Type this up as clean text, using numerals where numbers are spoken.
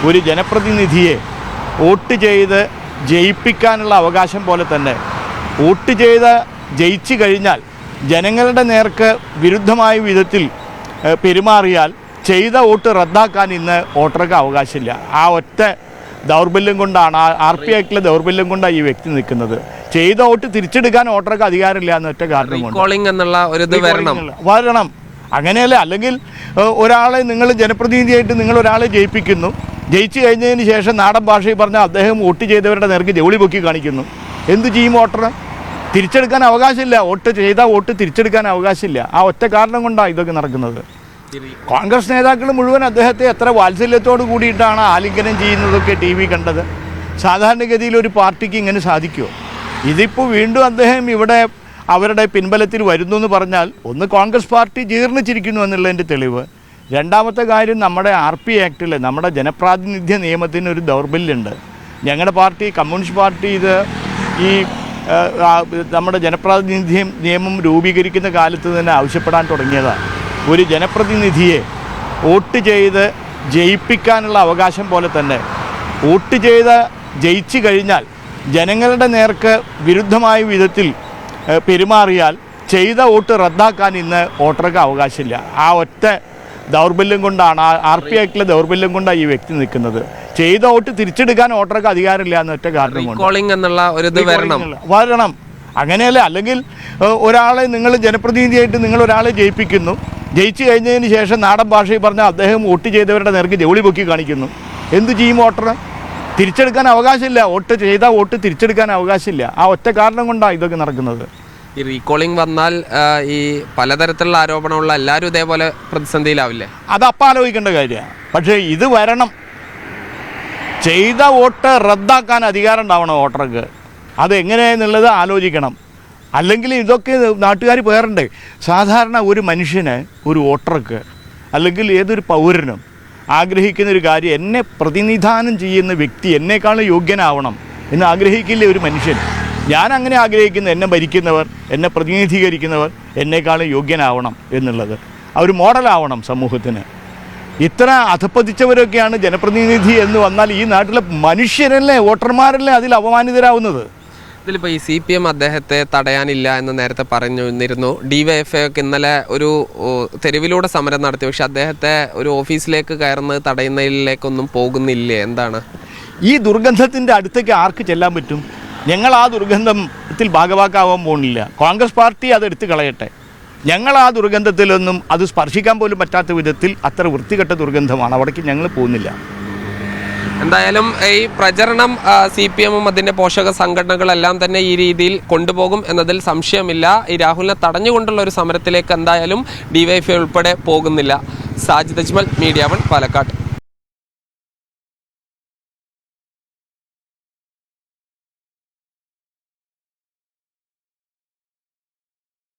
ഒരു ജനപ്രതിനിധിയെ വോട്ട് ചെയ്ത് ജയിപ്പിക്കാനുള്ള അവകാശം പോലെ തന്നെ വോട്ട് ചെയ്ത് ജയിച്ചു കഴിഞ്ഞാൽ ജനങ്ങളുടെ നേർക്ക് വിരുദ്ധമായ വിധത്തിൽ പെരുമാറിയാൽ ചെയ്ത വോട്ട് റദ്ദാക്കാൻ ഇന്ന് വോട്ടർക്ക് അവകാശമില്ല. ആ ഒറ്റ ദൗർബല്യം കൊണ്ടാണ്, RP ആക്ടിലെ ദൗർബല്യം കൊണ്ടാണ് ഈ വ്യക്തി നിൽക്കുന്നത്. ചെയ്ത വോട്ട് തിരിച്ചെടുക്കാൻ വോട്ടർക്ക് അധികാരമില്ല എന്ന ഒറ്റ കാരണം വരണം. അങ്ങനെയല്ല, അല്ലെങ്കിൽ ഒരാളെ നിങ്ങൾ ജനപ്രതിനിധിയായിട്ട് നിങ്ങൾ ഒരാളെ ജയിപ്പിക്കുന്നു, ജയിച്ചു കഴിഞ്ഞതിന് ശേഷം നാടൻ ഭാഷയിൽ പറഞ്ഞാൽ അദ്ദേഹം വോട്ട് ചെയ്തവരുടെ നേർക്ക് ജോളി പൊക്കി കാണിക്കുന്നു. എന്ത് ചെയ്യും വോട്ടർ? തിരിച്ചെടുക്കാൻ അവകാശമില്ല. വോട്ട് ചെയ്ത വോട്ട് തിരിച്ചെടുക്കാൻ അവകാശമില്ല. ആ ഒറ്റ കാരണം കൊണ്ടാണ് ഇതൊക്കെ നടക്കുന്നത്. കോൺഗ്രസ് നേതാക്കൾ മുഴുവൻ അദ്ദേഹത്തെ എത്ര വാത്സല്യത്തോട് കൂടിയിട്ടാണ് ആലിംഗനം ചെയ്യുന്നതൊക്കെ TV കണ്ടത്. സാധാരണഗതിയിൽ ഒരു പാർട്ടിക്ക് ഇങ്ങനെ സാധിക്കുമോ? ഇതിപ്പോൾ വീണ്ടും അദ്ദേഹം ഇവിടെ അവരുടെ പിൻബലത്തിൽ വരുന്നു എന്ന് പറഞ്ഞാൽ ഒന്ന് കോൺഗ്രസ് പാർട്ടി ജീർണിച്ചിരിക്കുന്നു എന്നുള്ളതിൻ്റെ തെളിവ്. രണ്ടാമത്തെ കാര്യം, നമ്മുടെ RP ആക്ടിൽ നമ്മുടെ ജനപ്രാതിനിധ്യ നിയമത്തിന് ഒരു ദൗർബല്യമുണ്ട്. ഞങ്ങളുടെ പാർട്ടി കമ്മ്യൂണിസ്റ്റ് പാർട്ടി ഇത് ഈ നമ്മുടെ ജനപ്രാതിനിധ്യ നിയമം രൂപീകരിക്കുന്ന കാലത്ത് തന്നെ ആവശ്യപ്പെടാൻ തുടങ്ങിയതാണ്. ഒരു ജനപ്രതിനിധിയെ വോട്ട് ചെയ്ത് ജയിപ്പിക്കാനുള്ള അവകാശം പോലെ തന്നെ വോട്ട് ചെയ്ത് ജയിച്ചു കഴിഞ്ഞാൽ ജനങ്ങളുടെ നേർക്ക് വിരുദ്ധമായ വിധത്തിൽ പെരുമാറിയാൽ ചെയ്ത വോട്ട് റദ്ദാക്കാൻ ഇന്ന് വോട്ടർക്ക് അവകാശമില്ല. ആ ഒറ്റ ദൗർബല്യം കൊണ്ടാണ്, RP ആക്ടിലെ ദൗർബല്യം കൊണ്ടാണ് ഈ വ്യക്തി നിൽക്കുന്നത്. ചെയ്ത വോട്ട് തിരിച്ചെടുക്കാൻ വോട്ടർക്ക് അധികാരമില്ല എന്ന ഒറ്റ കാരണം വരണം. അങ്ങനെയല്ല, അല്ലെങ്കിൽ ഒരാളെ നിങ്ങൾ ജനപ്രതിനിധിയായിട്ട് നിങ്ങൾ ഒരാളെ ജയിപ്പിക്കുന്നു, ജയിച്ചു കഴിഞ്ഞതിന് ശേഷം നാടൻ ഭാഷയിൽ പറഞ്ഞാൽ അദ്ദേഹം വോട്ട് ചെയ്തവരുടെ നേർക്ക് ജോളി പൊക്കി കാണിക്കുന്നു. എന്ത് ചെയ്യും വോട്ടർ? തിരിച്ചെടുക്കാൻ അവകാശമില്ല. വോട്ട് ചെയ്ത വോട്ട് തിരിച്ചെടുക്കാൻ അവകാശമില്ല. ആ ഒറ്റ കാരണം കൊണ്ടാണ് ഇതൊക്കെ നടക്കുന്നത്. ഈ റീകോളിംഗ് വന്നാൽ ഈ പലതരത്തിലുള്ള ആരോപണമുള്ള എല്ലാവരും ഇതേപോലെ പ്രതിസന്ധിയിലാവില്ലേ? അതപ്പം ആലോചിക്കേണ്ട കാര്യമാണ്. പക്ഷേ ഇത് വരണം. ചെയ്ത വോട്ട് റദ്ദാക്കാൻ അധികാരം ഉണ്ടാവണം വോട്ടർക്ക്. അതെങ്ങനെയെന്നുള്ളത് ആലോചിക്കണം. അല്ലെങ്കിൽ ഇതൊക്കെ നാട്ടുകാർ പേരുണ്ട്. സാധാരണ ഒരു മനുഷ്യന്, ഒരു വോട്ടർക്ക് അല്ലെങ്കിൽ ഏതൊരു പൗരനും ആഗ്രഹിക്കുന്നൊരു കാര്യം, എന്നെ പ്രതിനിധാനം ചെയ്യുന്ന വ്യക്തി എന്നെക്കാളും യോഗ്യനാവണം എന്ന് ആഗ്രഹിക്കില്ലേ ഒരു മനുഷ്യൻ? ഞാൻ അങ്ങനെ ആഗ്രഹിക്കുന്നു. എന്നെ ഭരിക്കുന്നവർ, എന്നെ പ്രതിനിധീകരിക്കുന്നവർ എന്നെക്കാളും യോഗ്യനാവണം എന്നുള്ളത്. ഒരു മോഡലാവണം സമൂഹത്തിന്. ഇത്ര അധപ്പതിച്ചവരൊക്കെയാണ് ജനപ്രതിനിധി എന്ന് വന്നാൽ ഈ നാട്ടിലെ മനുഷ്യരല്ലേ, വോട്ടർമാരല്ലേ അതിൽ അപമാനിതരാവുന്നത്. ഇതിലിപ്പോൾ ഈ CPM അദ്ദേഹത്തെ തടയാനില്ല എന്ന് നേരത്തെ പറഞ്ഞിരുന്നു. DYFI ഒക്കെ ഇന്നലെ ഒരു തെരുവിലൂടെ സമരം നടത്തി. പക്ഷെ അദ്ദേഹത്തെ ഒരു ഓഫീസിലേക്ക് കയറുന്നത് തടയുന്നതിലേക്കൊന്നും പോകുന്നില്ലേ? എന്താണ് ഈ ദുർഗന്ധത്തിൻ്റെ അടുത്തേക്ക് ആർക്ക് ചെല്ലാൻ പറ്റും? ഞങ്ങൾ ആ ദുർഗന്ധത്തിൽ ഭാഗവാക്കാവാൻ പോകുന്നില്ല. കോൺഗ്രസ് പാർട്ടി അതെടുത്ത് കളയട്ടെ. ഞങ്ങൾ ആ ദുർഗന്ധത്തിലൊന്നും അത് സ്പർശിക്കാൻ പോലും പറ്റാത്ത വിധത്തിൽ അത്ര വൃത്തികെട്ട ദുർഗന്ധമാണ്. അവിടേക്ക് ഞങ്ങൾ പോകുന്നില്ല. എന്തായാലും ഈ പ്രചരണം CPM-ഉം അതിൻ്റെ പോഷക സംഘടനകളെല്ലാം തന്നെ ഈ രീതിയിൽ കൊണ്ടുപോകും എന്നതിൽ സംശയമില്ല. ഈ രാഹുലിനെ തടഞ്ഞുകൊണ്ടുള്ള ഒരു സമരത്തിലേക്ക് എന്തായാലും DYFI ഉൾപ്പെടെ പോകുന്നില്ല. സാജിദ് അജ്മൽ, മീഡിയ 1, പാലക്കാട്.